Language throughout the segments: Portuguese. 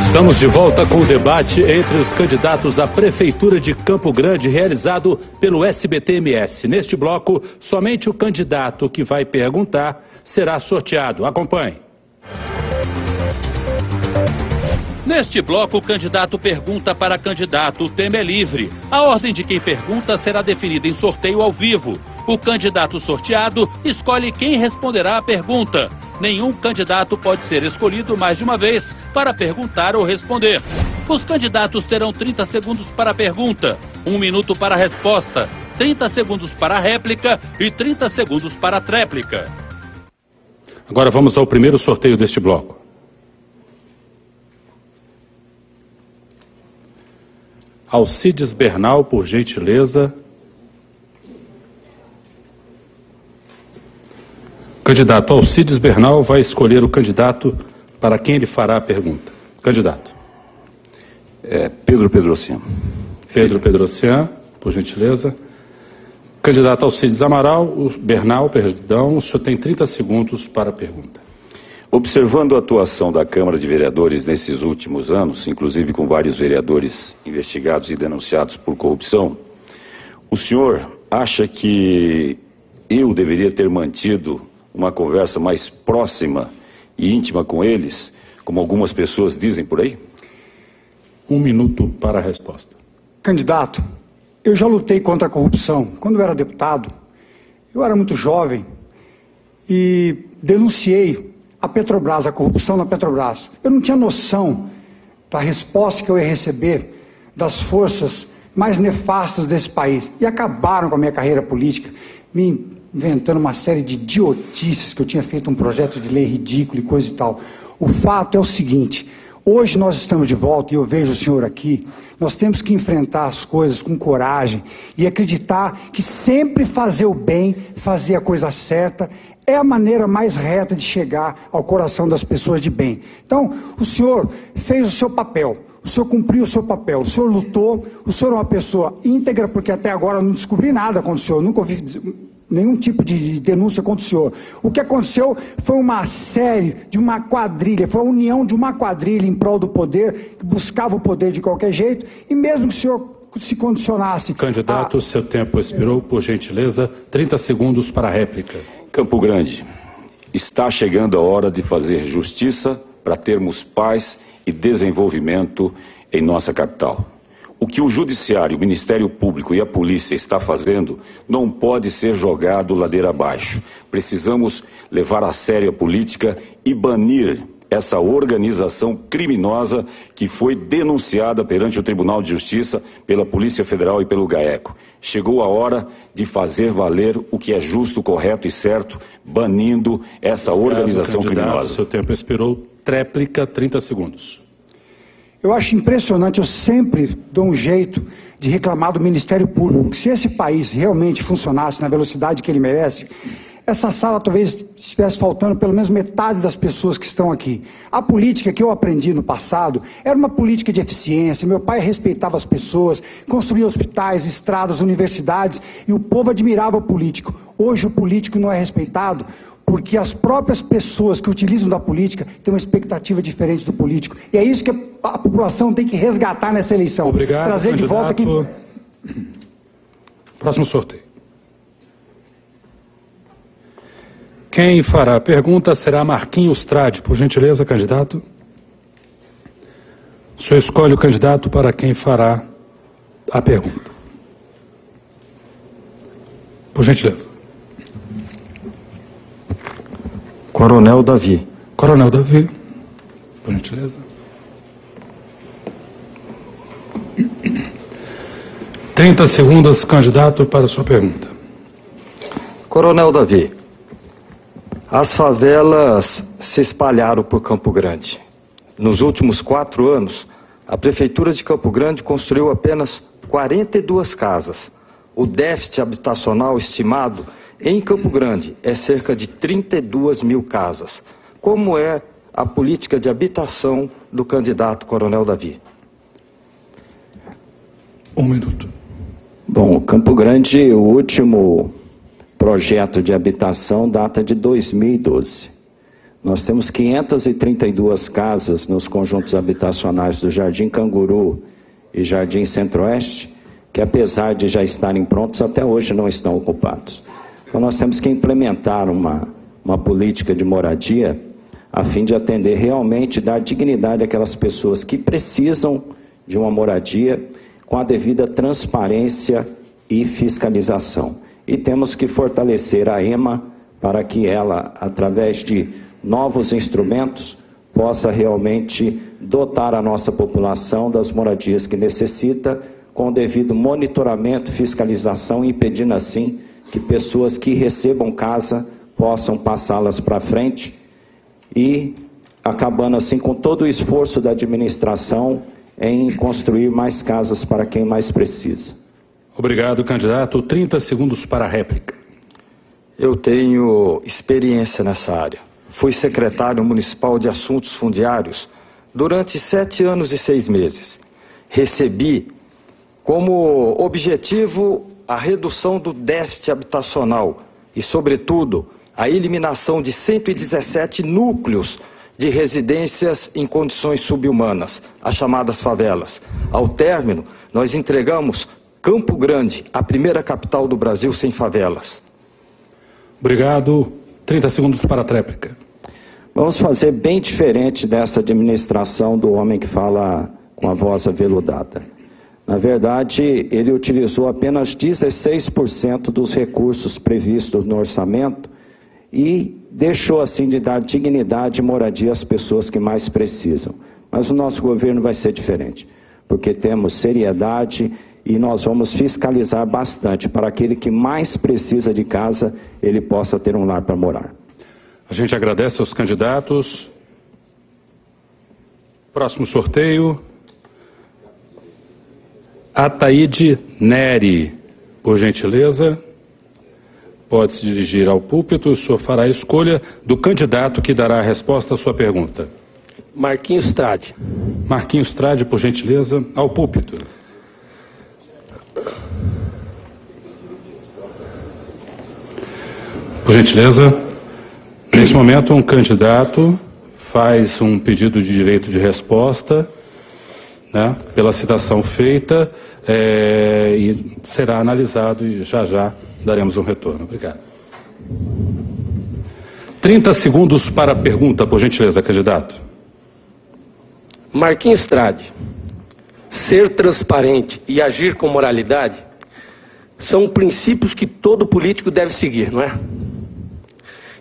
Estamos de volta com o debate entre os candidatos à Prefeitura de Campo Grande, realizado pelo SBT-MS. Neste bloco, somente o candidato que vai perguntar será sorteado. Acompanhe. Neste bloco, o candidato pergunta para candidato. O tema é livre. A ordem de quem pergunta será definida em sorteio ao vivo. O candidato sorteado escolhe quem responderá a pergunta. Nenhum candidato pode ser escolhido mais de uma vez para perguntar ou responder. Os candidatos terão 30 segundos para a pergunta, 1 minuto para a resposta, 30 segundos para a réplica e 30 segundos para a tréplica. Agora vamos ao primeiro sorteio deste bloco. Alcides Bernal, por gentileza. O candidato Alcides Bernal vai escolher o candidato para quem ele fará a pergunta. Candidato. Pedro Pedrocian. Pedro Pedrocian, por gentileza. Candidato Alcides Bernal, o senhor tem 30 segundos para a pergunta. Observando a atuação da Câmara de Vereadores nesses últimos anos, inclusive com vários vereadores investigados e denunciados por corrupção, o senhor acha que eu deveria ter mantido uma conversa mais próxima e íntima com eles, como algumas pessoas dizem por aí? 1 minuto para a resposta. Candidato, eu já lutei contra a corrupção. Quando eu era deputado, eu era muito jovem e denunciei a Petrobras, a corrupção na Petrobras. Eu não tinha noção da resposta que eu ia receber das forças mais nefastas desse país. E acabaram com a minha carreira política, me inventando uma série de idiotices, que eu tinha feito um projeto de lei ridículo e coisa e tal. O fato é o seguinte: hoje nós estamos de volta e eu vejo o senhor aqui. Nós temos que enfrentar as coisas com coragem e acreditar que sempre fazer o bem, fazer a coisa certa, é a maneira mais reta de chegar ao coração das pessoas de bem. Então, o senhor fez o seu papel, o senhor cumpriu o seu papel, o senhor lutou, o senhor é uma pessoa íntegra, porque até agora eu não descobri nada contra o senhor, nunca ouvi nenhum tipo de denúncia contra o senhor. O que aconteceu foi uma série de uma quadrilha, foi a união de uma quadrilha em prol do poder, que buscava o poder de qualquer jeito, e mesmo que o senhor se condicionasse... Candidato, seu tempo expirou, por gentileza, 30 segundos para a réplica. Campo Grande, está chegando a hora de fazer justiça para termos paz e desenvolvimento em nossa capital. O que o Judiciário, o Ministério Público e a Polícia está fazendo não pode ser jogado ladeira abaixo. Precisamos levar a sério a política e banir essa organização criminosa que foi denunciada perante o Tribunal de Justiça, pela Polícia Federal e pelo GAECO. Chegou a hora de fazer valer o que é justo, correto e certo, banindo essa organização criminosa. Seu tempo expirou. Tréplica, 30 segundos. Eu acho impressionante, eu sempre dou um jeito de reclamar do Ministério Público, que se esse país realmente funcionasse na velocidade que ele merece, essa sala talvez estivesse faltando pelo menos metade das pessoas que estão aqui. A política que eu aprendi no passado era uma política de eficiência, meu pai respeitava as pessoas, construía hospitais, estradas, universidades, e o povo admirava o político. Hoje o político não é respeitado, porque as próprias pessoas que utilizam da política têm uma expectativa diferente do político. E é isso que a população tem que resgatar nessa eleição. Obrigado, trazer candidato. De volta aqui. Próximo sorteio. Quem fará a pergunta será Marquinhos Trade. Por gentileza, candidato. O senhor escolhe o candidato para quem fará a pergunta. Por gentileza. Coronel Davi. Coronel Davi, por gentileza. Trinta segundos, candidato, para a sua pergunta. Coronel Davi, as favelas se espalharam por Campo Grande. Nos últimos 4 anos, a Prefeitura de Campo Grande construiu apenas 42 casas. O déficit habitacional estimado em Campo Grande é cerca de 32 mil casas. Como é a política de habitação do candidato Coronel Davi? 1 minuto. Bom, Campo Grande, o último projeto de habitação data de 2012. Nós temos 532 casas nos conjuntos habitacionais do Jardim Canguru e Jardim Centro-Oeste, que apesar de já estarem prontos, até hoje não estão ocupados. Então nós temos que implementar uma política de moradia a fim de atender realmente, dar dignidade àquelas pessoas que precisam de uma moradia com a devida transparência e fiscalização. E temos que fortalecer a EMA para que ela, através de novos instrumentos, possa realmente dotar a nossa população das moradias que necessita, com o devido monitoramento, fiscalização, impedindo assim que pessoas que recebam casa possam passá-las para frente e acabando assim com todo o esforço da administração em construir mais casas para quem mais precisa. Obrigado, candidato. 30 segundos para a réplica. Eu tenho experiência nessa área. Fui secretário municipal de Assuntos Fundiários durante 7 anos e 6 meses. Recebi como objetivo a redução do déficit habitacional e, sobretudo, a eliminação de 117 núcleos de residências em condições subhumanas, as chamadas favelas. Ao término, nós entregamos Campo Grande, a primeira capital do Brasil sem favelas. Obrigado. 30 segundos para a tréplica. Vamos fazer bem diferente dessa administração do homem que fala com a voz aveludada. Na verdade, ele utilizou apenas 16% dos recursos previstos no orçamento e deixou assim de dar dignidade e moradia às pessoas que mais precisam. Mas o nosso governo vai ser diferente, porque temos seriedade e nós vamos fiscalizar bastante para aquele que mais precisa de casa, ele possa ter um lar para morar. A gente agradece aos candidatos. Próximo sorteio. Ataíde Neri, por gentileza, pode se dirigir ao púlpito. O senhor fará a escolha do candidato que dará a resposta à sua pergunta. Marquinhos Trade. Marquinhos Trade, por gentileza, ao púlpito. Por gentileza, nesse momento um candidato faz um pedido de direito de resposta, né, pela citação feita, e será analisado e já daremos um retorno. Obrigado. 30 segundos para a pergunta, por gentileza, candidato. Marquinhos Trade. Ser transparente e agir com moralidade são princípios que todo político deve seguir, não é?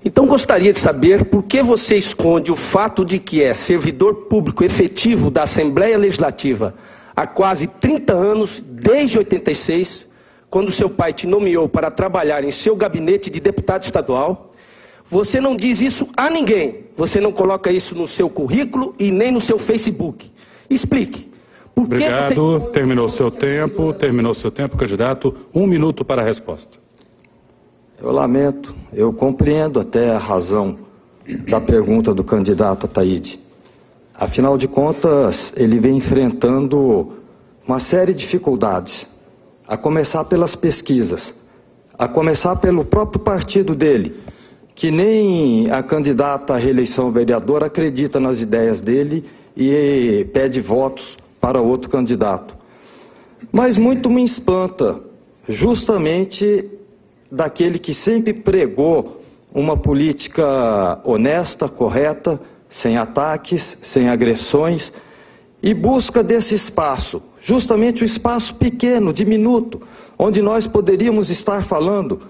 Então gostaria de saber por que você esconde o fato de que é servidor público efetivo da Assembleia Legislativa há quase 30 anos, desde 86, quando seu pai te nomeou para trabalhar em seu gabinete de deputado estadual. Você não diz isso a ninguém, você não coloca isso no seu currículo e nem no seu Facebook. Explique. Obrigado, terminou seu tempo, candidato. 1 minuto para a resposta. Eu lamento, eu compreendo até a razão da pergunta do candidato Ataíde. Afinal de contas, ele vem enfrentando uma série de dificuldades, a começar pelas pesquisas, a começar pelo próprio partido dele, que nem a candidata à reeleição vereadora acredita nas ideias dele e pede votos para outro candidato. Mas muito me espanta, justamente daquele que sempre pregou uma política honesta, correta, sem ataques, sem agressões, e busca desse espaço, justamente um espaço pequeno, diminuto, onde nós poderíamos estar falando,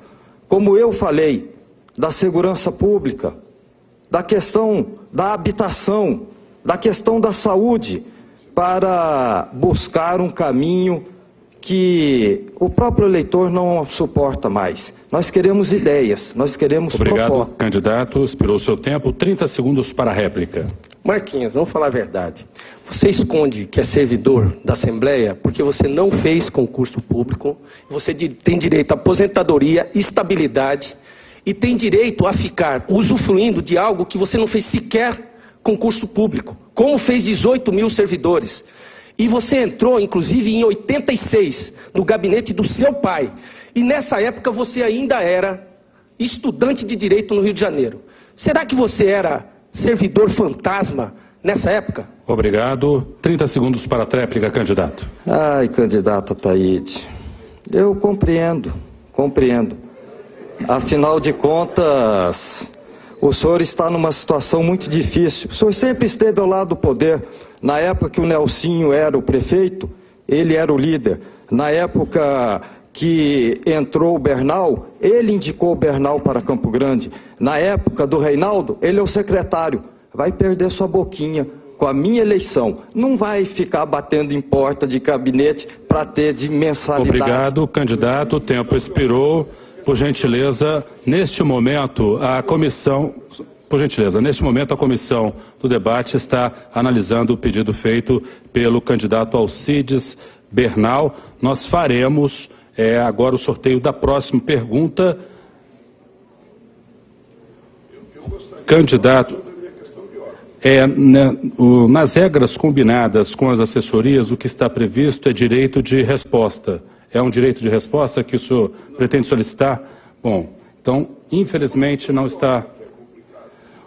como eu falei, da segurança pública, da questão da habitação, da questão da saúde, para buscar um caminho que o próprio eleitor não suporta mais. Nós queremos ideias, nós queremos Obrigado, propostas. candidato. Expirou o seu tempo. 30 segundos para a réplica. Marquinhos, vamos falar a verdade. Você esconde que é servidor da Assembleia porque você não fez concurso público, você tem direito à aposentadoria, estabilidade e tem direito a ficar usufruindo de algo que você não fez sequer concurso público, como fez 18 mil servidores. E você entrou, inclusive, em 86, no gabinete do seu pai. E nessa época você ainda era estudante de Direito no Rio de Janeiro. Será que você era servidor fantasma nessa época? Obrigado. 30 segundos para a tréplica, candidato. Ai, candidato Ataíde, eu compreendo. Afinal de contas, o senhor está numa situação muito difícil. O senhor sempre esteve ao lado do poder. Na época que o Nelsinho era o prefeito, ele era o líder. Na época que entrou o Bernal, ele indicou o Bernal para Campo Grande. Na época do Reinaldo, ele é o secretário. Vai perder sua boquinha com a minha eleição. Não vai ficar batendo em porta de gabinete para ter de mensalidade. Obrigado, candidato. O tempo expirou. Por gentileza, neste momento, a comissão do debate está analisando o pedido feito pelo candidato Alcides Bernal. Nós faremos agora o sorteio da próxima pergunta. Candidato, nas regras combinadas com as assessorias, o que está previsto é direito de resposta. É um direito de resposta que o senhor pretende solicitar? Bom, então, infelizmente, não está.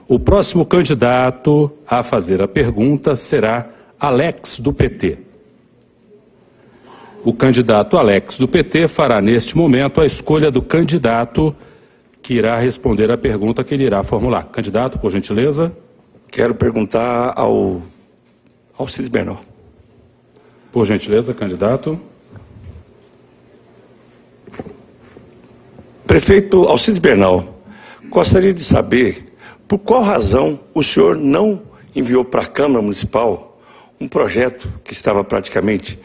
O próximo candidato a fazer a pergunta será Alex, do PT. O candidato Alex, do PT, fará neste momento a escolha do candidato que irá responder a pergunta que ele irá formular. Candidato, por gentileza. Quero perguntar ao Alcides Bernal. Por gentileza, candidato. Prefeito Alcides Bernal, gostaria de saber por qual razão o senhor não enviou para a Câmara Municipal um projeto que estava praticamente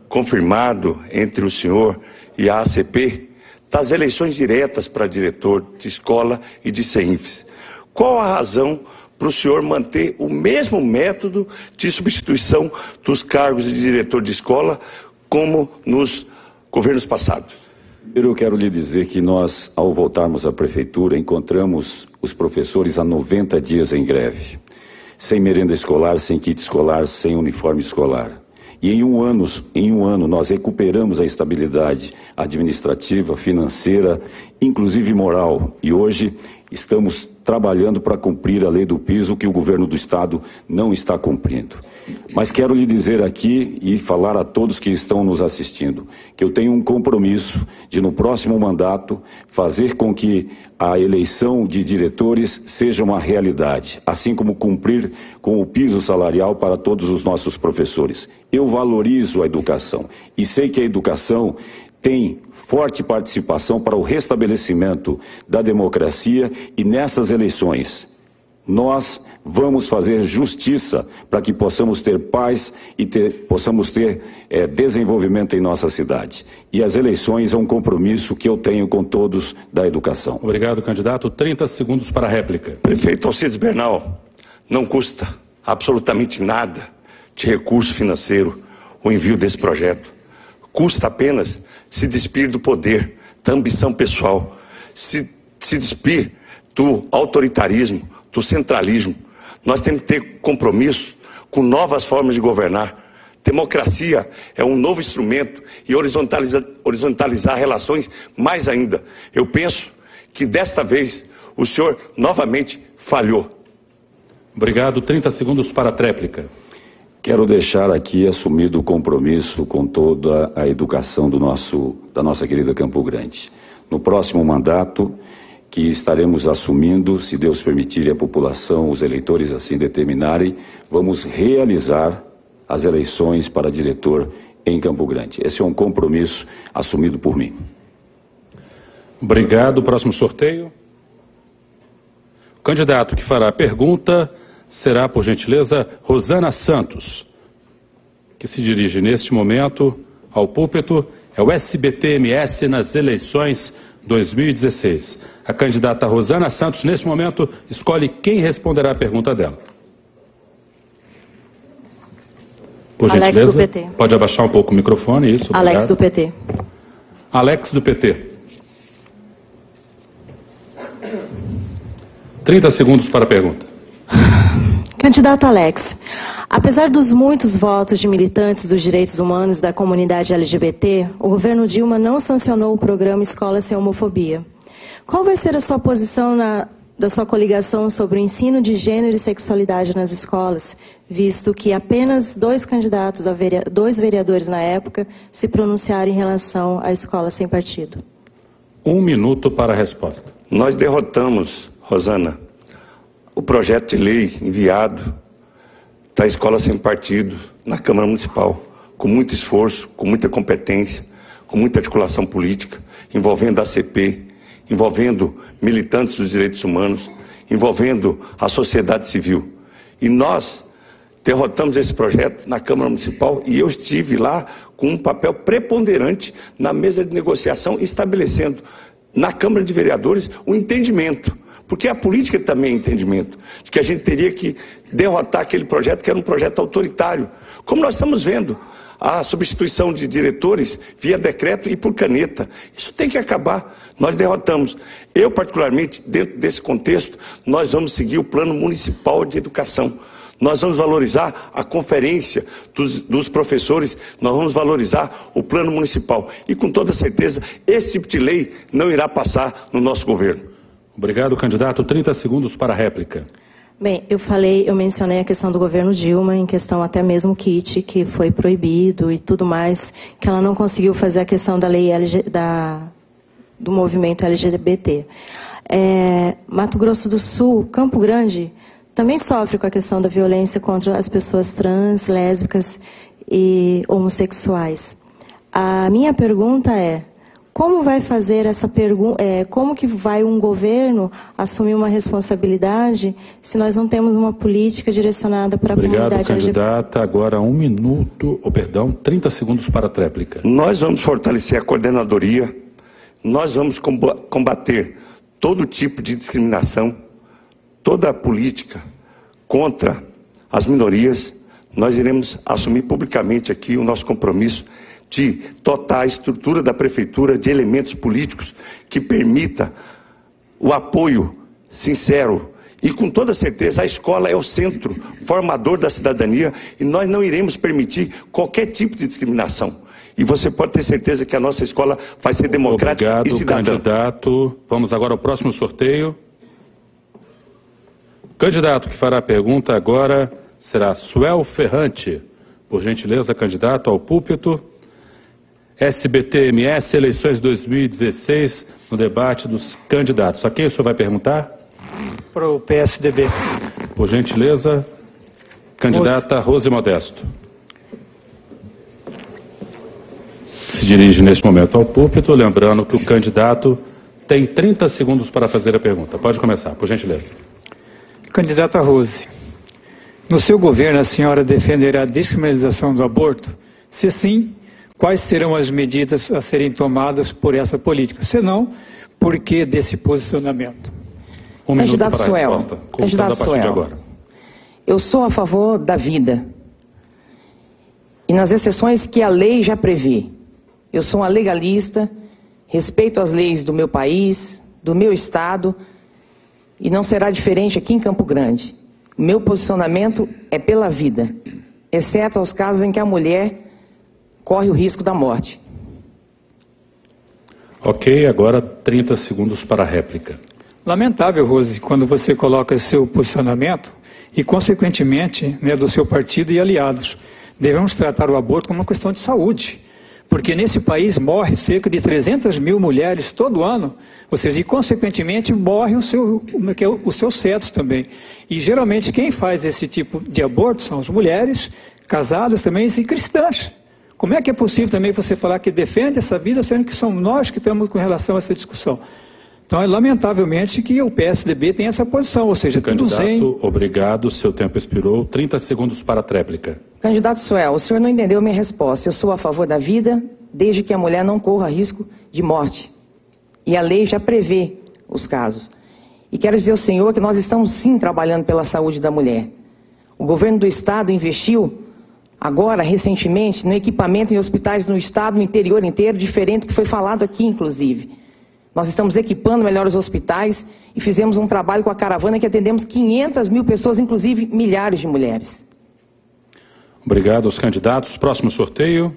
confirmado entre o senhor e a ACP das eleições diretas para diretor de escola e de CEINFES. Qual a razão para o senhor manter o mesmo método de substituição dos cargos de diretor de escola como nos governos passados? Primeiro eu quero lhe dizer que nós, ao voltarmos à prefeitura, encontramos os professores há 90 dias em greve. Sem merenda escolar, sem kit escolar, sem uniforme escolar. E em um ano nós recuperamos a estabilidade administrativa, financeira, inclusive moral. E hoje estamos trabalhando para cumprir a lei do piso que o governo do estado não está cumprindo. Mas quero lhe dizer aqui e falar a todos que estão nos assistindo que eu tenho um compromisso de no próximo mandato fazer com que a eleição de diretores seja uma realidade, assim como cumprir com o piso salarial para todos os nossos professores. Eu valorizo a educação e sei que a educação tem forte participação para o restabelecimento da democracia e nessas eleições nós vamos fazer justiça para que possamos ter paz e possamos ter desenvolvimento em nossa cidade. E as eleições é um compromisso que eu tenho com todos da educação. Obrigado, candidato. 30 segundos para a réplica. Prefeito Alcides Bernal, não custa absolutamente nada de recurso financeiro o envio desse projeto. Custa apenas se despir do poder, da ambição pessoal, se despir do autoritarismo, do centralismo. Nós temos que ter compromisso com novas formas de governar. Democracia é um novo instrumento e horizontalizar relações mais ainda. Eu penso que desta vez o senhor novamente falhou. Obrigado. 30 segundos para a tréplica. Quero deixar aqui assumido o compromisso com toda a educação da nossa querida Campo Grande. No próximo mandato, que estaremos assumindo, se Deus permitir e a população, os eleitores assim determinarem, vamos realizar as eleições para diretor em Campo Grande. Esse é um compromisso assumido por mim. Obrigado. Próximo sorteio. O candidato que fará a pergunta será, por gentileza, Rosana Santos, que se dirige neste momento ao púlpito. É o SBT-MS nas eleições 2016. A candidata Rosana Santos, neste momento, escolhe quem responderá a pergunta dela. Por gentileza, Alex do PT. Pode abaixar um pouco o microfone, isso. Obrigado. Alex do PT. Alex do PT. 30 segundos para a pergunta. Candidato Alex, apesar dos muitos votos de militantes dos direitos humanos da comunidade LGBT, o governo Dilma não sancionou o programa Escola Sem Homofobia. Qual vai ser a sua posição da sua coligação sobre o ensino de gênero e sexualidade nas escolas, visto que apenas dois vereadores na época se pronunciaram em relação à escola sem partido? 1 minuto para a resposta. Nós derrotamos, Rosana, o projeto de lei enviado da escola sem partido na Câmara Municipal, com muito esforço, com muita competência, com muita articulação política, envolvendo a ACP, envolvendo militantes dos direitos humanos, envolvendo a sociedade civil. E nós derrotamos esse projeto na Câmara Municipal e eu estive lá com um papel preponderante na mesa de negociação, estabelecendo na Câmara de Vereadores o entendimento, porque a política também é entendimento, de que a gente teria que derrotar aquele projeto que era um projeto autoritário, como nós estamos vendo, a substituição de diretores via decreto e por caneta. Isso tem que acabar. Nós derrotamos. Eu, particularmente, dentro desse contexto, nós vamos seguir o Plano Municipal de Educação. Nós vamos valorizar a conferência dos professores, nós vamos valorizar o Plano Municipal. E, com toda certeza, esse tipo de lei não irá passar no nosso governo. Obrigado, candidato. 30 segundos para a réplica. Bem, eu mencionei a questão do governo Dilma, em questão até mesmo kit, que foi proibido e tudo mais, que ela não conseguiu fazer a questão da lei do movimento LGBT. Mato Grosso do Sul, Campo Grande, também sofre com a questão da violência contra as pessoas trans, lésbicas e homossexuais. A minha pergunta é: como vai fazer essa pergunta? Como que vai um governo assumir uma responsabilidade se nós não temos uma política direcionada para a comunidade LGBT? Obrigado, candidata. Agora 30 segundos para a tréplica. Nós vamos fortalecer a coordenadoria, nós vamos combater todo tipo de discriminação, toda a política contra as minorias. Nós iremos assumir publicamente aqui o nosso compromisso de dotar a estrutura da prefeitura de elementos políticos que permita o apoio sincero. E com toda certeza a escola é o centro formador da cidadania e nós não iremos permitir qualquer tipo de discriminação. E você pode ter certeza que a nossa escola vai ser democrática e cidadã. Obrigado, candidato. Vamos agora ao próximo sorteio. O candidato que fará a pergunta agora será Suel Ferrante. Por gentileza, candidato ao púlpito. SBT-MS, eleições 2016, no debate dos candidatos. A quem o senhor vai perguntar? Para o PSDB. Por gentileza, candidata Rose Modesto. Se dirige neste momento ao púlpito, lembrando que o candidato tem 30 segundos para fazer a pergunta. Pode começar, por gentileza. Candidata Rose, no seu governo a senhora defenderá a descriminalização do aborto? Se sim, quais serão as medidas a serem tomadas por essa política? Se não, por que desse posicionamento? Um minuto para a resposta. Candidato a partir de agora. Eu sou a favor da vida. E nas exceções que a lei já prevê. Eu sou uma legalista, respeito as leis do meu país, do meu estado, e não será diferente aqui em Campo Grande. Meu posicionamento é pela vida, exceto aos casos em que a mulher corre o risco da morte. Ok, agora 30 segundos para a réplica. Lamentável, Rose, quando você coloca seu posicionamento e, consequentemente, do seu partido e aliados. Devemos tratar o aborto como uma questão de saúde, porque nesse país morre cerca de 300 mil mulheres todo ano, ou seja, e, consequentemente, morre os seus fetos também. E, geralmente, quem faz esse tipo de aborto são as mulheres, casadas também e cristãs. Como é que é possível também você falar que defende essa vida, sendo que somos nós que estamos com relação a essa discussão? Então, é lamentavelmente que o PSDB tem essa posição, ou seja, tudo zen. Obrigado, seu tempo expirou. 30 segundos para a tréplica. Candidato Suel, o senhor não entendeu minha resposta. Eu sou a favor da vida, desde que a mulher não corra risco de morte. E a lei já prevê os casos. E quero dizer ao senhor que nós estamos sim trabalhando pela saúde da mulher. O governo do estado investiu agora, recentemente, no equipamento em hospitais no estado, no interior inteiro, diferente do que foi falado aqui, inclusive. Nós estamos equipando melhor os hospitais e fizemos um trabalho com a caravana que atendemos 500 mil pessoas, inclusive milhares de mulheres. Obrigado aos candidatos. Próximo sorteio.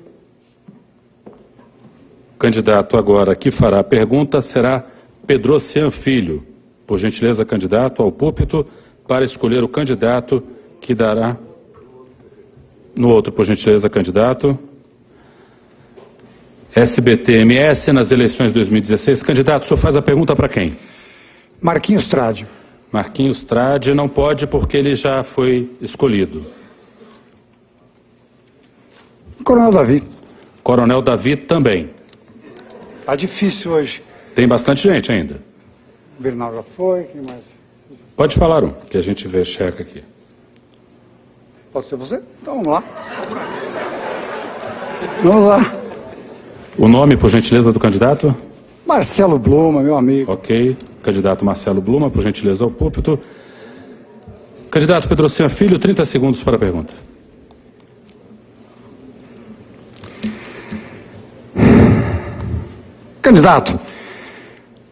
O candidato agora que fará a pergunta será Pedrocian Filho. Por gentileza, candidato, ao púlpito para escolher o candidato que dará... No outro, por gentileza, candidato. SBT-MS nas eleições de 2016. Candidato, o senhor faz a pergunta para quem? Marquinhos Trade. Marquinhos Trade não pode porque ele já foi escolhido. Coronel Davi. Coronel Davi também. Tá difícil hoje. Tem bastante gente ainda. Bernal já foi, quem mais? Pode falar um, que a gente vê, checa aqui. Pode ser você? Então vamos lá. Vamos lá. O nome, por gentileza, do candidato? Marcelo Bluma, meu amigo. Ok. Candidato Marcelo Bluma, por gentileza, ao púlpito. Candidato Pedrocinha Filho, 30 segundos para a pergunta. Candidato,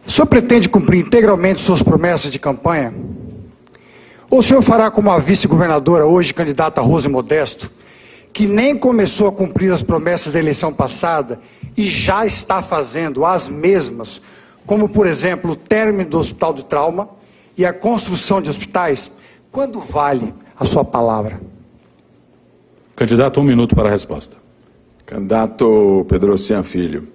o senhor pretende cumprir integralmente suas promessas de campanha? Ou o senhor fará como a vice-governadora, hoje candidata Rose Modesto, que nem começou a cumprir as promessas da eleição passada e já está fazendo as mesmas, como, por exemplo, o término do Hospital de Trauma e a construção de hospitais? Quando vale a sua palavra? Candidato, 1 minuto para a resposta. Candidato Pedrocinha Filho,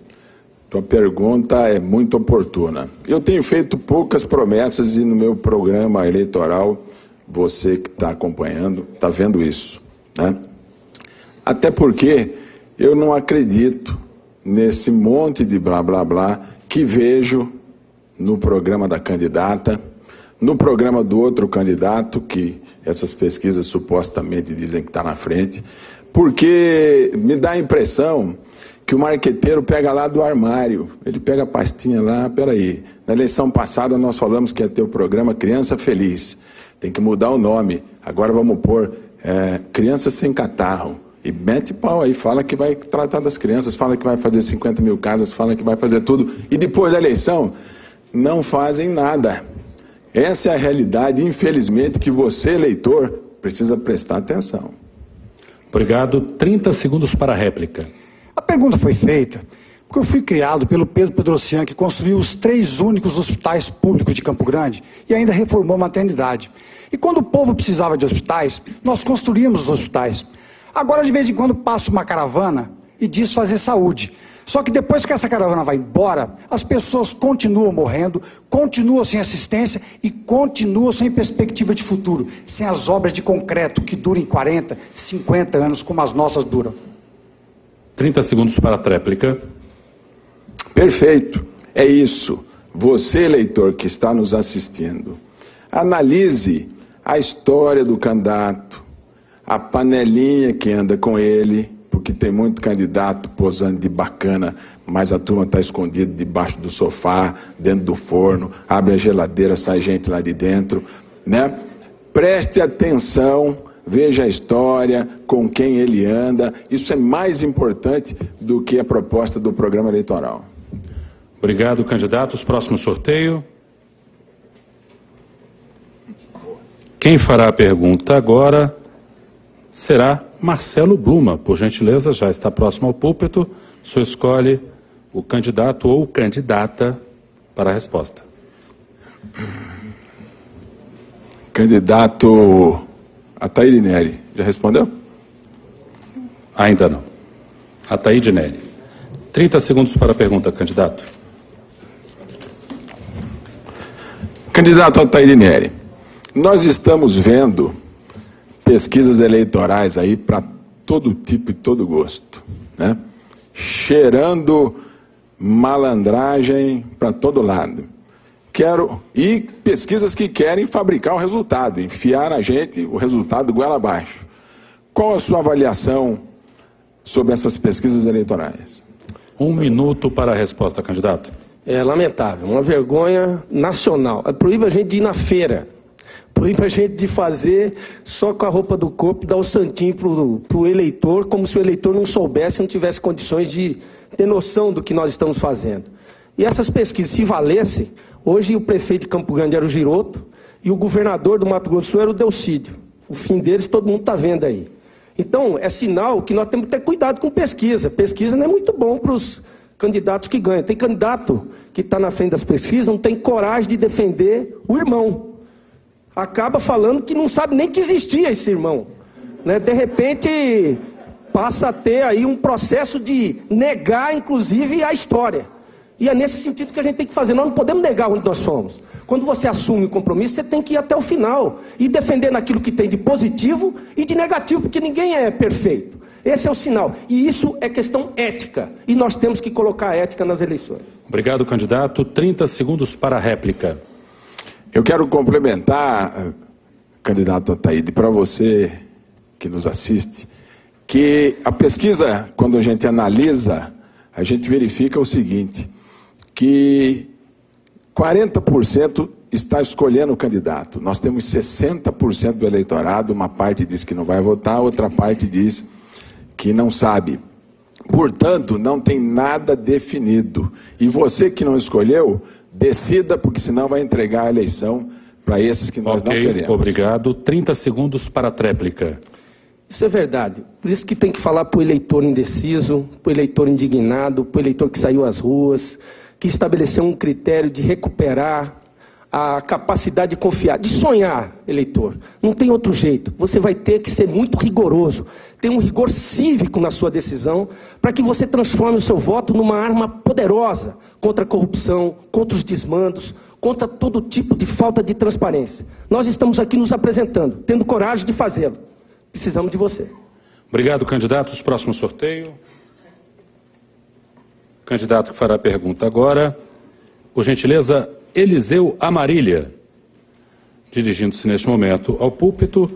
tua pergunta é muito oportuna. Eu tenho feito poucas promessas e no meu programa eleitoral, você que está acompanhando, está vendo isso, né? Até porque eu não acredito nesse monte de blá blá blá que vejo no programa da candidata, no programa do outro candidato, que essas pesquisas supostamente dizem que está na frente, porque me dá a impressão que o marqueteiro pega lá do armário, ele pega a pastinha lá, peraí, na eleição passada nós falamos que ia ter o programa Criança Feliz, tem que mudar o nome, agora vamos pôr Criança Sem Catarro, e mete pau aí, fala que vai tratar das crianças, fala que vai fazer 50 mil casas, fala que vai fazer tudo, e depois da eleição, não fazem nada. Essa é a realidade, infelizmente, que você, eleitor, precisa prestar atenção. Obrigado. 30 segundos para a réplica. A pergunta foi feita porque eu fui criado pelo Pedro Pedrocinha, que construiu os 3 únicos hospitais públicos de Campo Grande e ainda reformou a maternidade. E quando o povo precisava de hospitais, nós construímos os hospitais. Agora, de vez em quando, passa uma caravana e diz fazer saúde. Só que depois que essa caravana vai embora, as pessoas continuam morrendo, continuam sem assistência e continuam sem perspectiva de futuro, sem as obras de concreto que durem 40, 50 anos, como as nossas duram. 30 segundos para a tréplica. Perfeito. É isso. Você, eleitor que está nos assistindo, analise a história do candidato, a panelinha que anda com ele, porque tem muito candidato posando de bacana, mas a turma está escondida debaixo do sofá, dentro do forno, abre a geladeira, sai gente lá de dentro, né? Preste atenção, veja a história, com quem ele anda, isso é mais importante do que a proposta do programa eleitoral. Obrigado, candidatos. Próximo sorteio. Quem fará a pergunta agora será Marcelo Bluma. Por gentileza, já está próximo ao púlpito. O senhor escolhe o candidato ou candidata para a resposta. Candidato Ataíde Neri, já respondeu? Ainda não. Ataíde Neri. 30 segundos para a pergunta, candidato. Candidato Ataíde Neri, nós estamos vendo pesquisas eleitorais aí para todo tipo e todo gosto, né? Cheirando malandragem para todo lado. E pesquisas que querem fabricar o resultado, enfiar a gente o resultado goela abaixo. Qual a sua avaliação sobre essas pesquisas eleitorais? 1 minuto para a resposta, candidato. É lamentável, uma vergonha nacional. Proíbe a gente de ir na feira. Proíbe a gente de fazer só com a roupa do corpo, dar o santinho pro eleitor, como se o eleitor não soubesse, não tivesse condições de ter noção do que nós estamos fazendo. E essas pesquisas, se valessem, hoje o prefeito de Campo Grande era o Giroto e o governador do Mato Grosso do Sul era o Delcídio. O fim deles todo mundo está vendo aí. Então, é sinal que nós temos que ter cuidado com pesquisa. Pesquisa não é muito bom para os candidatos que ganham. Tem candidato que está na frente das pesquisas, não tem coragem de defender o irmão. Acaba falando que não sabe nem que existia esse irmão. Né? De repente, passa a ter aí um processo de negar, inclusive, a história. E é nesse sentido que a gente tem que fazer. Nós não podemos negar onde nós somos. Quando você assume o compromisso, você tem que ir até o final. E defender naquilo que tem de positivo e de negativo, porque ninguém é perfeito. Esse é o sinal. E isso é questão ética. E nós temos que colocar a ética nas eleições. Obrigado, candidato. 30 segundos para a réplica. Eu quero complementar, candidato Ataíde, para você que nos assiste, que a pesquisa, quando a gente analisa, a gente verifica o seguinte, que 40% está escolhendo o candidato. Nós temos 60% do eleitorado, uma parte diz que não vai votar, outra parte diz que não sabe. Portanto, não tem nada definido. E você que não escolheu, decida, porque senão vai entregar a eleição para esses que nós não queremos. Obrigado. 30 segundos para a tréplica. Isso é verdade. Por isso que tem que falar para o eleitor indeciso, para o eleitor indignado, para o eleitor que saiu às ruas, que estabeleceu um critério de recuperar a capacidade de confiar, de sonhar, eleitor. Não tem outro jeito. Você vai ter que ser muito rigoroso, ter um rigor cívico na sua decisão, para que você transforme o seu voto numa arma poderosa contra a corrupção, contra os desmandos, contra todo tipo de falta de transparência. Nós estamos aqui nos apresentando, tendo coragem de fazê-lo. Precisamos de você. Obrigado, candidatos. Próximo sorteio. Candidato que fará a pergunta agora, por gentileza, Eliseu Amarília. Dirigindo-se neste momento ao púlpito.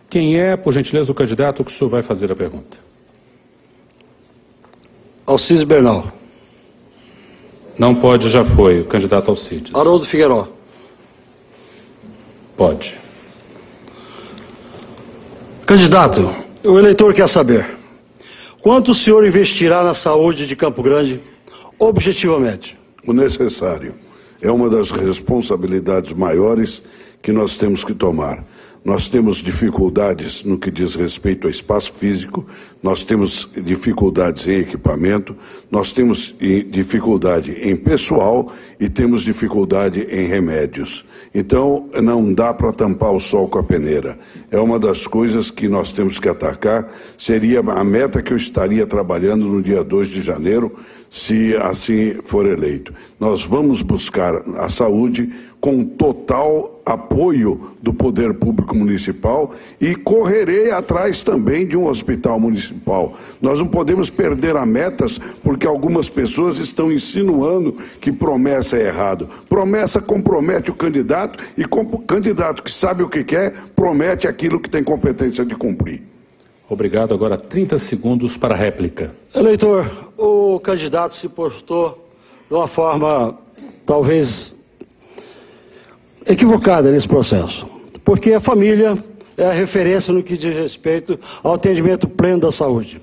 Quem é, por gentileza, o candidato que o senhor vai fazer a pergunta? Alcides Bernal. Não pode, já foi. O candidato Alcides. Haroldo Figueiró. Pode. Candidato, o eleitor quer saber quanto o senhor investirá na saúde de Campo Grande, objetivamente? O necessário. É uma das responsabilidades maiores que nós temos que tomar. Nós temos dificuldades no que diz respeito ao espaço físico, nós temos dificuldades em equipamento, nós temos dificuldade em pessoal e temos dificuldade em remédios. Então, não dá para tampar o sol com a peneira. É uma das coisas que nós temos que atacar. Seria a meta que eu estaria trabalhando no dia 2 de janeiro, se assim for eleito. Nós vamos buscar a saúde com total apoio do poder público municipal e correrei atrás também de um hospital municipal. Nós não podemos perder a metas porque algumas pessoas estão insinuando que promessa é errado. Promessa compromete o candidato e o candidato que sabe o que quer promete aquilo que tem competência de cumprir. Obrigado. Agora 30 segundos para a réplica. Eleitor, o candidato se postou de uma forma talvez equivocada nesse processo, porque a família é a referência no que diz respeito ao atendimento pleno da saúde.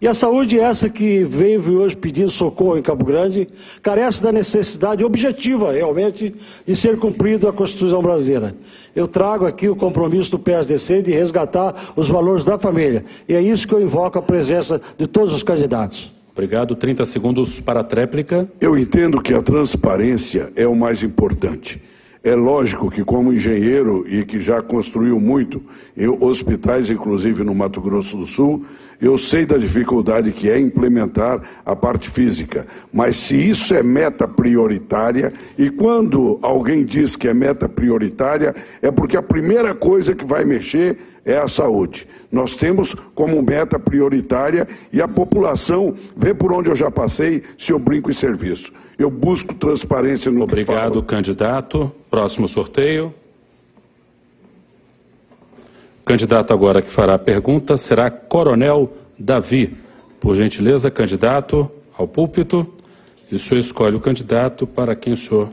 E a saúde, essa que veio hoje pedindo socorro em Campo Grande, carece da necessidade objetiva, realmente, de ser cumprida a Constituição brasileira. Eu trago aqui o compromisso do PSDC de resgatar os valores da família. E é isso que eu invoco a presença de todos os candidatos. Obrigado. 30 segundos para a tréplica. Eu entendo que a transparência é o mais importante. É lógico que, como engenheiro e que já construiu muito em hospitais, inclusive no Mato Grosso do Sul, eu sei da dificuldade que é implementar a parte física. Mas se isso é meta prioritária, e quando alguém diz que é meta prioritária, é porque a primeira coisa que vai mexer é a saúde. Nós temos como meta prioritária e a população vê por onde eu já passei se eu brinco em serviço. Eu busco transparência no que falo. Obrigado, candidato. Próximo sorteio. O candidato agora que fará a pergunta será Coronel Davi. Por gentileza, candidato ao púlpito. E o senhor escolhe o candidato para quem o senhor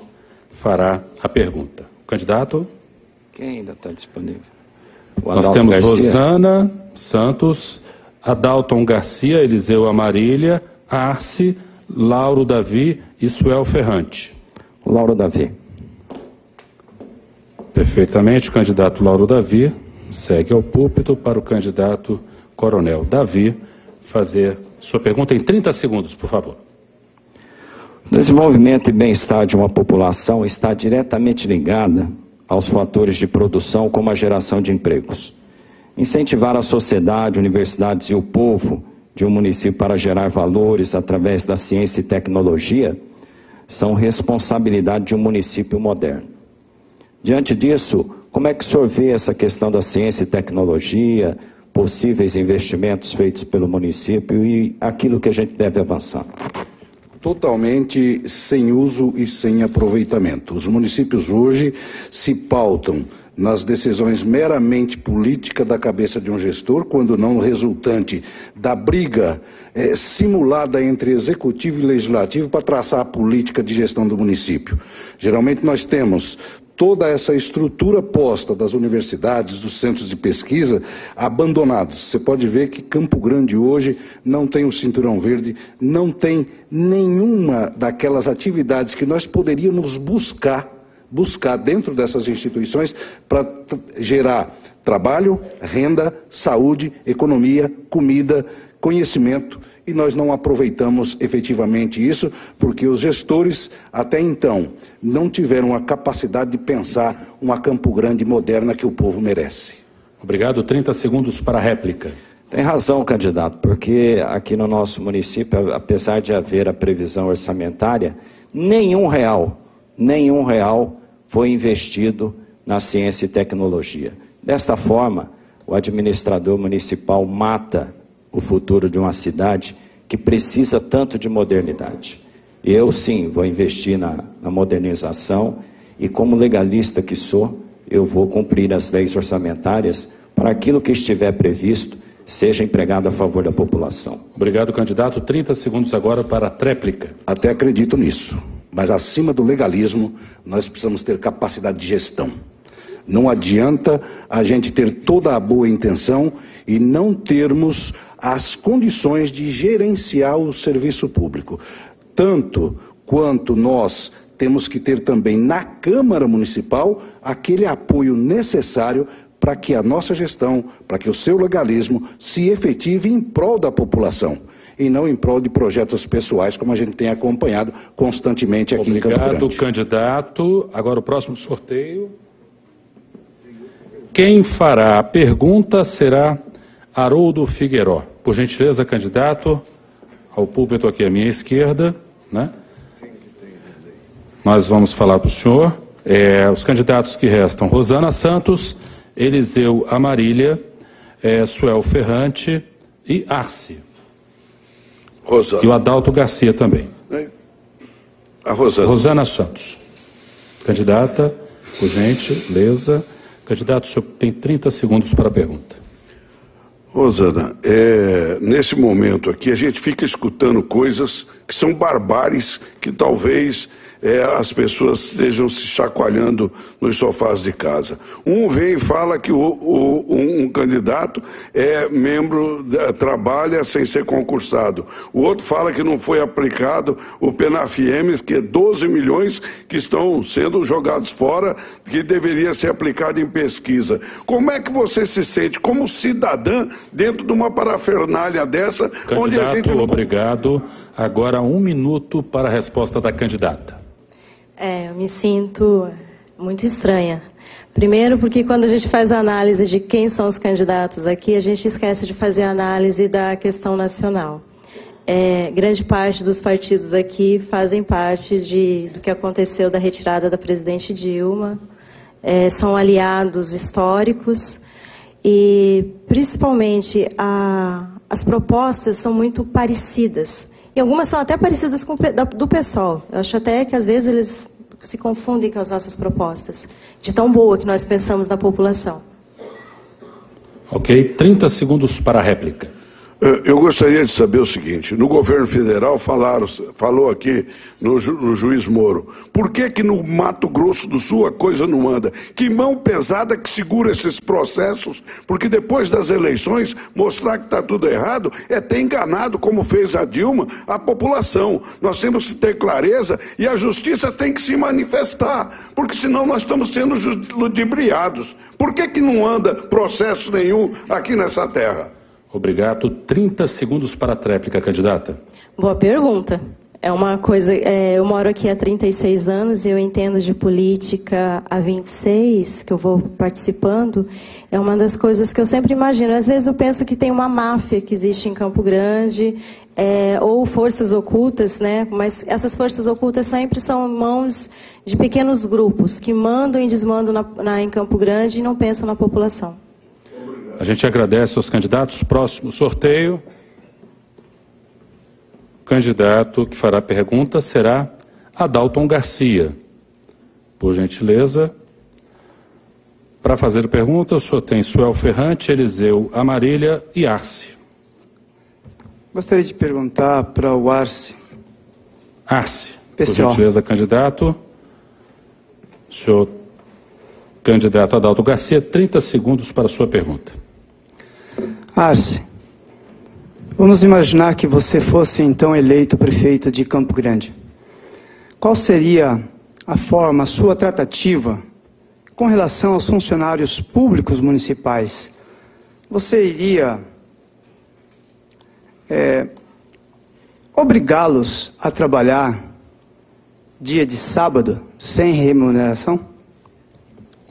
fará a pergunta. O candidato? Quem ainda está disponível? Nós temos Rosana Santos, Adalton Garcia, Eliseu Amarília, Arce, Lauro Davi e Suel Ferrante. Lauro Davi. Perfeitamente, o candidato Lauro Davi segue ao púlpito para o candidato Coronel Davi fazer sua pergunta em 30 segundos, por favor. Desenvolvimento e bem-estar de uma população está diretamente ligada aos fatores de produção, como a geração de empregos. Incentivar a sociedade, universidades e o povo de um município para gerar valores através da ciência e tecnologia são responsabilidade de um município moderno. Diante disso, como é que o senhor vê essa questão da ciência e tecnologia, possíveis investimentos feitos pelo município e aquilo que a gente deve avançar? Totalmente sem uso e sem aproveitamento. Os municípios hoje se pautam nas decisões meramente políticas da cabeça de um gestor, quando não resultante da briga simulada entre executivo e legislativo para traçar a política de gestão do município. Geralmente nós temos toda essa estrutura posta das universidades, dos centros de pesquisa, abandonados. Você pode ver que Campo Grande hoje não tem o Cinturão Verde, não tem nenhuma daquelas atividades que nós poderíamos buscar dentro dessas instituições para gerar trabalho, renda, saúde, economia, comida, conhecimento, e nós não aproveitamos efetivamente isso, porque os gestores, até então, não tiveram a capacidade de pensar uma Campo Grande moderna que o povo merece. Obrigado. 30 segundos para a réplica. Tem razão, candidato, porque aqui no nosso município, apesar de haver a previsão orçamentária, nenhum real foi investido na ciência e tecnologia. Desta forma, o administrador municipal mata o futuro de uma cidade que precisa tanto de modernidade. Eu, sim, vou investir na modernização e, como legalista que sou, eu vou cumprir as leis orçamentárias para aquilo que estiver previsto seja empregado a favor da população. Obrigado, candidato. 30 segundos agora para a tréplica. Até acredito nisso, mas acima do legalismo, nós precisamos ter capacidade de gestão. Não adianta a gente ter toda a boa intenção e não termos as condições de gerenciar o serviço público. Tanto quanto nós temos que ter também na Câmara Municipal aquele apoio necessário para que a nossa gestão, para que o seu legalismo se efetive em prol da população e não em prol de projetos pessoais, como a gente tem acompanhado constantemente aqui em Campo Grande. Obrigado, candidato. Agora o próximo sorteio. Quem fará a pergunta será Haroldo Figueiró. Por gentileza, candidato, ao púlpito aqui à minha esquerda, né? Nós vamos falar para o senhor. Os candidatos que restam: Rosana Santos, Eliseu Amarília, Suel Ferrante e Arce. Rosana. E o Adalto Garcia também. A Rosana. Rosana Santos. Candidata, por gentileza. Candidato, o senhor tem 30 segundos para a pergunta. Rosana, nesse momento aqui a gente fica escutando coisas que são barbáries, que talvez as pessoas estejam se chacoalhando nos sofás de casa. Um vem e fala que um candidato trabalha sem ser concursado. O outro fala que não foi aplicado o PENAFIEMES, que é 12 milhões que estão sendo jogados fora, que deveria ser aplicado em pesquisa. Como é que você se sente como cidadã dentro de uma parafernália dessa? Candidato, onde a gente não... Obrigado. Agora 1 minuto para a resposta da candidata. Eu me sinto muito estranha. Primeiro porque quando a gente faz a análise de quem são os candidatos aqui, a gente esquece de fazer a análise da questão nacional. Grande parte dos partidos aqui fazem parte do que aconteceu da retirada da presidente Dilma, são aliados históricos e, principalmente, as propostas são muito parecidas. E algumas são até parecidas com do PSOL. Eu acho até que, às vezes, eles se confundem com as nossas propostas, de tão boa que nós pensamos na população. Ok, 30 segundos para a réplica. Eu gostaria de saber o seguinte: no governo federal falou aqui no juiz Moro, por que no Mato Grosso do Sul a coisa não anda? Que mão pesada que segura esses processos, porque depois das eleições mostrar que está tudo errado é ter enganado, como fez a Dilma, a população. Nós temos que ter clareza e a justiça tem que se manifestar, porque senão nós estamos sendo ludibriados. Por que não anda processo nenhum aqui nessa terra? Obrigado. 30 segundos para a tréplica, candidata. Boa pergunta. É uma coisa, eu moro aqui há 36 anos e eu entendo de política há 26, que eu vou participando. É uma das coisas que eu sempre imagino. Às vezes eu penso que tem uma máfia que existe em Campo Grande, ou forças ocultas, né? Mas essas forças ocultas sempre são mãos de pequenos grupos que mandam e desmandam em Campo Grande e não pensam na população. A gente agradece aos candidatos. Próximo sorteio. O candidato que fará a pergunta será Adalton Garcia. Por gentileza, para fazer a pergunta, o senhor tem Suel Ferrante, Eliseu Amarília e Arce. Gostaria de perguntar para o Arce. Arce, PCO. Por gentileza, candidato. Senhor candidato Adalton Garcia, 30 segundos para a sua pergunta. Arce, vamos imaginar que você fosse então eleito prefeito de Campo Grande. Qual seria a forma, a sua tratativa com relação aos funcionários públicos municipais? Você iria obrigá-los a trabalhar dia de sábado sem remuneração?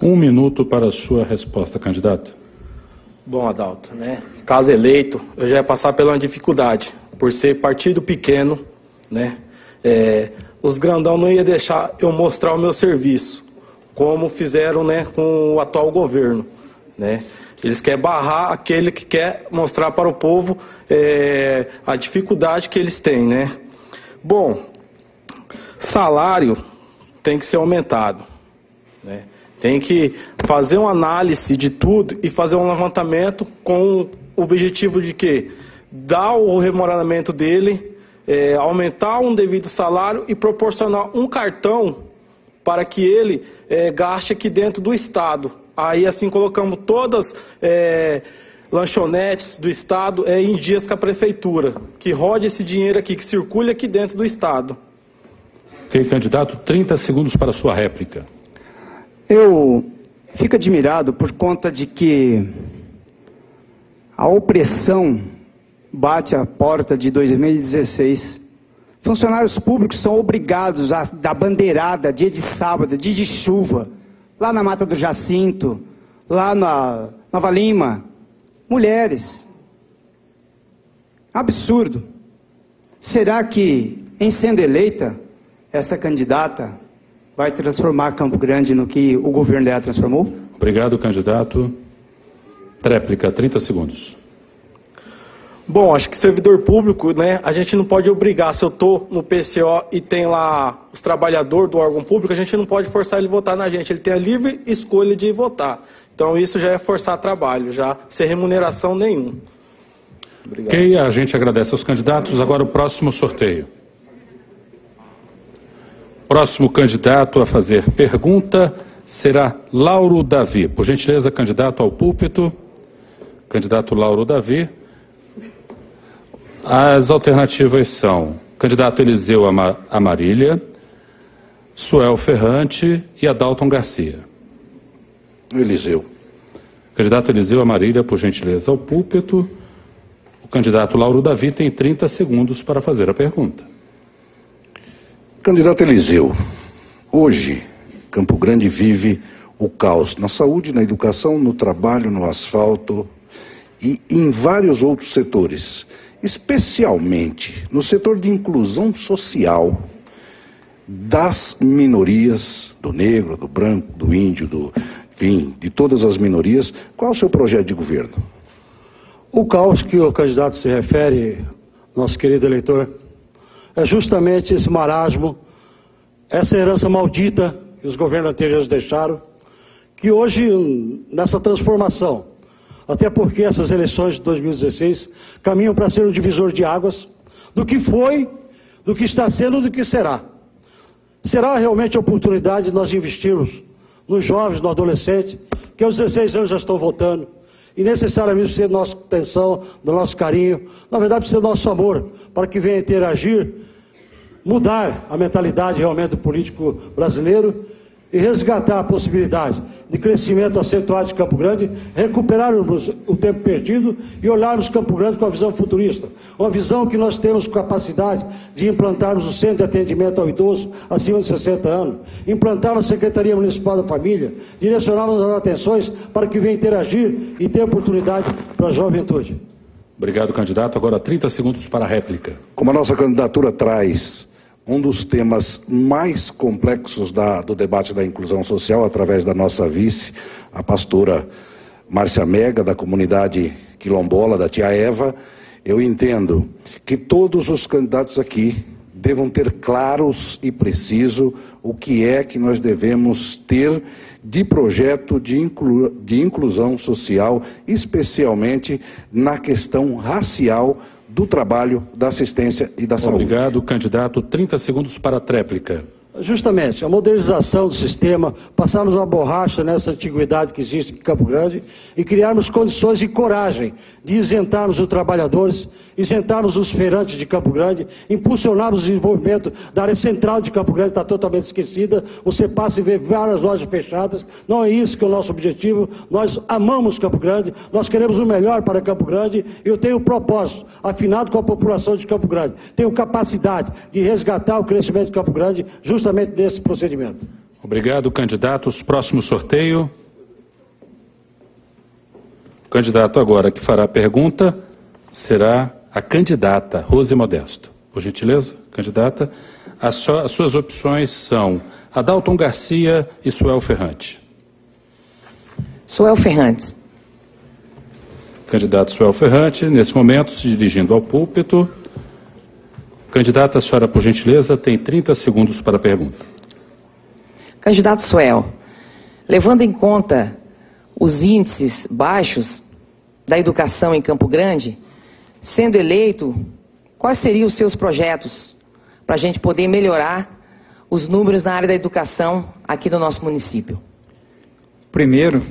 1 minuto para a sua resposta, candidato. Bom, Adalto, né? Caso eleito, eu já ia passar pela dificuldade, por ser partido pequeno, né? Os grandão não ia deixar eu mostrar o meu serviço, como fizeram, né, com o atual governo, né? Eles querem barrar aquele que quer mostrar para o povo a dificuldade que eles têm, né? Bom, salário tem que ser aumentado, né? Tem que fazer uma análise de tudo e fazer um levantamento com o objetivo de que dar o remuneramento dele, aumentar um devido salário e proporcionar um cartão para que ele gaste aqui dentro do Estado. Aí assim colocamos todas lanchonetes do Estado em dias com a Prefeitura, que rode esse dinheiro aqui, que circule aqui dentro do Estado. Ok, candidato, 30 segundos para a sua réplica. Eu fico admirado por conta de que a opressão bate à porta de 2016. Funcionários públicos são obrigados a dar bandeirada dia de sábado, dia de chuva, lá na Mata do Jacinto, lá na Nova Lima. Mulheres. Absurdo. Será que, em sendo eleita, essa candidata vai transformar Campo Grande no que o governo dela transformou? Obrigado, candidato. Tréplica, 30 segundos. Bom, acho que servidor público, né, a gente não pode obrigar. Se eu estou no PCO e tem lá os trabalhadores do órgão público, a gente não pode forçar ele a votar na gente. Ele tem a livre escolha de votar. Então isso já é forçar trabalho, já sem remuneração nenhuma. Obrigado. Ok, a gente agradece aos candidatos. Agora o próximo sorteio. Próximo candidato a fazer pergunta será Lauro Davi. Por gentileza, candidato ao púlpito. Candidato Lauro Davi. As alternativas são candidato Eliseu Amarília, Suel Ferrante e Adalton Garcia. Eliseu. Candidato Eliseu Amarília, por gentileza, ao púlpito. O candidato Lauro Davi tem 30 segundos para fazer a pergunta. Candidato Eliseu, hoje Campo Grande vive o caos na saúde, na educação, no trabalho, no asfalto e em vários outros setores, especialmente no setor de inclusão social das minorias, do negro, do branco, do índio, enfim, de todas as minorias. Qual é o seu projeto de governo? O caos que o candidato se refere, nosso querido eleitor, é justamente esse marasmo, essa herança maldita que os governos anteriores deixaram, que hoje, nessa transformação, até porque essas eleições de 2016 caminham para ser um divisor de águas do que foi, do que está sendo e do que será. Será realmente a oportunidade de nós investirmos nos jovens, no adolescente, que aos 16 anos já estão votando, e necessariamente precisa da nossa atenção, do nosso carinho, na verdade precisa do nosso amor, para que venha interagir, mudar a mentalidade realmente do político brasileiro e resgatar a possibilidade de crescimento acentuado de Campo Grande, recuperarmos o tempo perdido e olharmos Campo Grande com a visão futurista. Uma visão que nós temos capacidade de implantarmos o Centro de Atendimento ao Idoso acima de 60 anos, implantarmos a Secretaria Municipal da Família, direcionarmos as atenções para que venha interagir e ter oportunidade para a juventude. Obrigado, candidato. Agora 30 segundos para a réplica. Como a nossa candidatura traz um dos temas mais complexos do debate da inclusão social, através da nossa vice, a pastora Márcia Mega, da comunidade quilombola, da Tia Eva, eu entendo que todos os candidatos aqui devam ter claros e preciso o que é que nós devemos ter de projeto de inclusão social, especialmente na questão racial do trabalho, da assistência e da saúde. Obrigado, candidato. 30 segundos para a tréplica. Justamente, a modernização do sistema, passarmos a borracha nessa antiguidade que existe em Campo Grande e criarmos condições de coragem de isentarmos os trabalhadores, isentarmos os feirantes de Campo Grande, impulsionarmos o desenvolvimento da área central de Campo Grande, está totalmente esquecida. Você passa e vê várias lojas fechadas. Não é isso que é o nosso objetivo. Nós amamos Campo Grande, nós queremos o melhor para Campo Grande e eu tenho um propósito, afinado com a população de Campo Grande. Tenho capacidade de resgatar o crescimento de Campo Grande justamente nesse procedimento. Obrigado, candidatos. Próximo sorteio. O candidato agora que fará a pergunta será a candidata Rose Modesto. Por gentileza, candidata. As suas opções são Adalton Garcia e Suel Ferrante. Suel Ferrante. Candidato Suel Ferrante, nesse momento, se dirigindo ao púlpito. Candidata, a senhora, por gentileza, tem 30 segundos para a pergunta. Candidato Suel, levando em conta os índices baixos da educação em Campo Grande, sendo eleito, quais seriam os seus projetos para a gente poder melhorar os números na área da educação aqui no nosso município? Primeiro,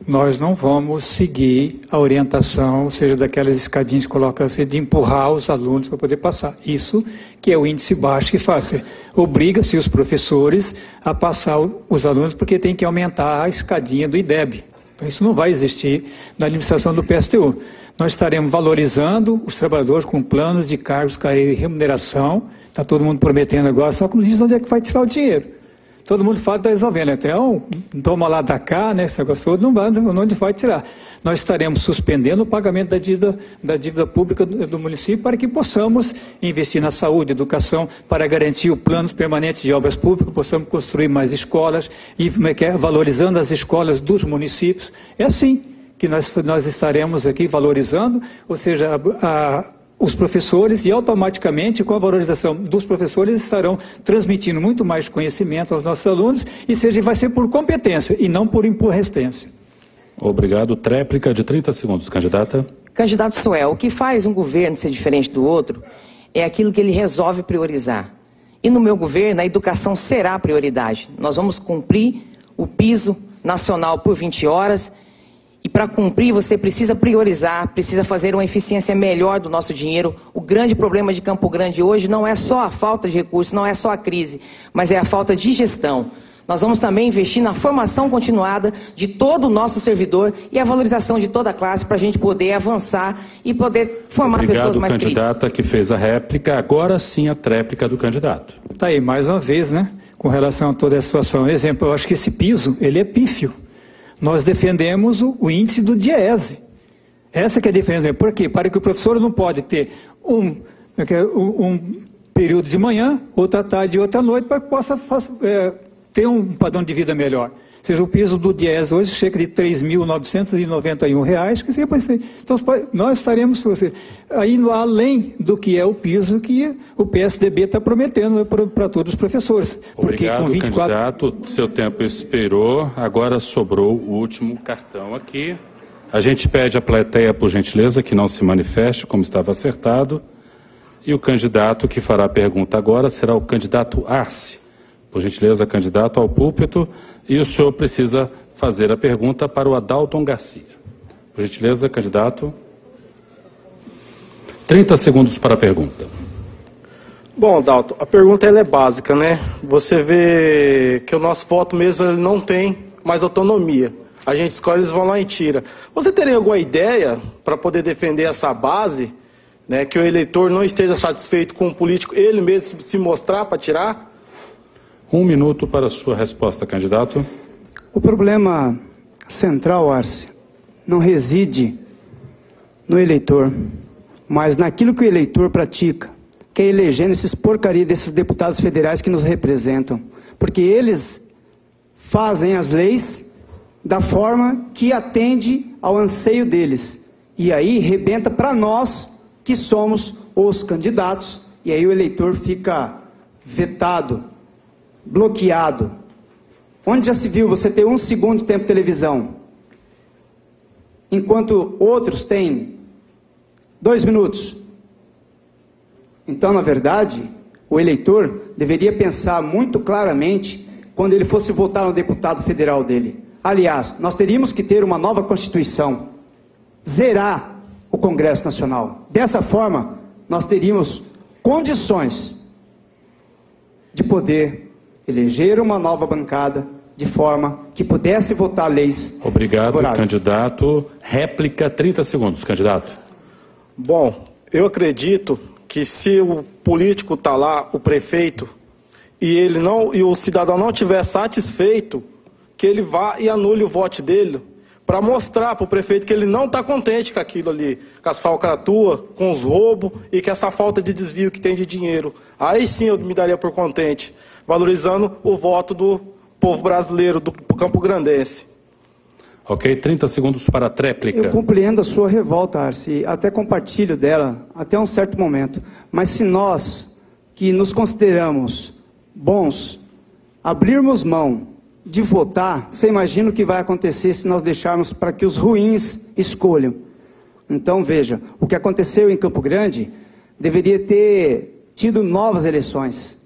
nós não vamos seguir a orientação, ou seja, daquelas escadinhas que colocam assim, de empurrar os alunos para poder passar. Isso que é o índice baixo que faz. Obriga-se os professores a passar os alunos porque tem que aumentar a escadinha do IDEB. Isso não vai existir na administração do PSTU. Nós estaremos valorizando os trabalhadores com planos de cargos, carreira e remuneração. Está todo mundo prometendo agora, só que não diz onde é que vai tirar o dinheiro. Todo mundo fala que está resolvendo. Então, toma lá da cá, né, esse negócio todo, não vai, onde vai tirar. Nós estaremos suspendendo o pagamento da dívida pública do município para que possamos investir na saúde, educação, para garantir o plano permanente de obras públicas, possamos construir mais escolas e valorizando as escolas dos municípios. É assim que nós estaremos aqui valorizando, ou seja, os professores, e automaticamente, com a valorização dos professores, estarão transmitindo muito mais conhecimento aos nossos alunos, e vai ser por competência e não por resistência. Obrigado. Tréplica de 30 segundos, candidata. Candidato Suel, o que faz um governo ser diferente do outro é aquilo que ele resolve priorizar. E no meu governo, a educação será a prioridade. Nós vamos cumprir o piso nacional por 20 horas, e para cumprir, você precisa priorizar, precisa fazer uma eficiência melhor do nosso dinheiro. O grande problema de Campo Grande hoje não é só a falta de recursos, não é só a crise, mas é a falta de gestão. Nós vamos também investir na formação continuada de todo o nosso servidor e a valorização de toda a classe para a gente poder avançar e poder formar pessoas mais críticas. Obrigado, candidata, que fez a réplica. Agora sim a tréplica do candidato. Tá aí, mais uma vez, né, com relação a toda essa situação. Exemplo, eu acho que esse piso, ele é pífio. Nós defendemos o índice do DIEESE. Essa que é a diferença. Por quê? Para que o professor não pode ter um período de manhã, outra tarde e outra noite, para que possa ter um padrão de vida melhor. Ou seja, o piso do DIEESE hoje chega de R$ 3.991, que então nós estaremos indo além do que é o piso que o PSDB está prometendo para todos os professores. Obrigado, porque com 24... candidato. Seu tempo expirou, agora sobrou o último cartão aqui. A gente pede à plateia, por gentileza, que não se manifeste, como estava acertado. E o candidato que fará a pergunta agora será o candidato Arce. Por gentileza, candidato ao púlpito. E o senhor precisa fazer a pergunta para o Adalton Garcia. Por gentileza, candidato. 30 segundos para a pergunta. Bom, Dalton, a pergunta ela é básica, né? Você vê que o nosso voto mesmo ele não tem mais autonomia. A gente escolhe, eles vão lá e tira. Você teria alguma ideia para poder defender essa base, né, que o eleitor não esteja satisfeito com o político, ele mesmo se mostrar para tirar? 1 minuto para a sua resposta, candidato. O problema central, Arce, não reside no eleitor, mas naquilo que o eleitor pratica, que é elegendo esses porcaria desses deputados federais que nos representam. Porque eles fazem as leis da forma que atende ao anseio deles. E aí rebenta para nós que somos os candidatos, e aí o eleitor fica vetado, bloqueado. Onde já se viu você ter 1 segundo de tempo de televisão, enquanto outros têm 2 minutos? Então, na verdade, o eleitor deveria pensar muito claramente quando ele fosse votar no deputado federal dele. Aliás, nós teríamos que ter uma nova Constituição, zerar o Congresso Nacional. Dessa forma, nós teríamos condições de poder eleger uma nova bancada de forma que pudesse votar leis. Obrigado, candidato. Réplica, 30 segundos, candidato. Bom, eu acredito que se o político está lá, o prefeito, e o cidadão não estiver satisfeito, que ele vá e anule o voto dele, para mostrar para o prefeito que ele não está contente com aquilo ali, com as falcatruas, com os roubos e com essa falta de desvio que tem de dinheiro. Aí sim eu me daria por contente, valorizando o voto do povo brasileiro, do campograndense. Ok, 30 segundos para a tréplica. Eu compreendo a sua revolta, Arce, até compartilho dela até um certo momento. Mas se nós, que nos consideramos bons, abrirmos mão de votar, você imagina o que vai acontecer se nós deixarmos para que os ruins escolham. Então veja, o que aconteceu em Campo Grande deveria ter tido novas eleições.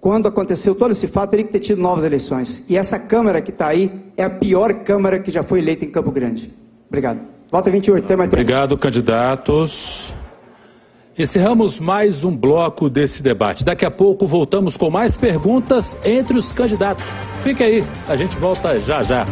Quando aconteceu todo esse fato, teria que ter tido novas eleições. E essa Câmara que está aí é a pior Câmara que já foi eleita em Campo Grande. Obrigado. Volta 28, tem mais tempo. Obrigado, candidatos. Encerramos mais um bloco desse debate. Daqui a pouco voltamos com mais perguntas entre os candidatos. Fique aí, a gente volta já já.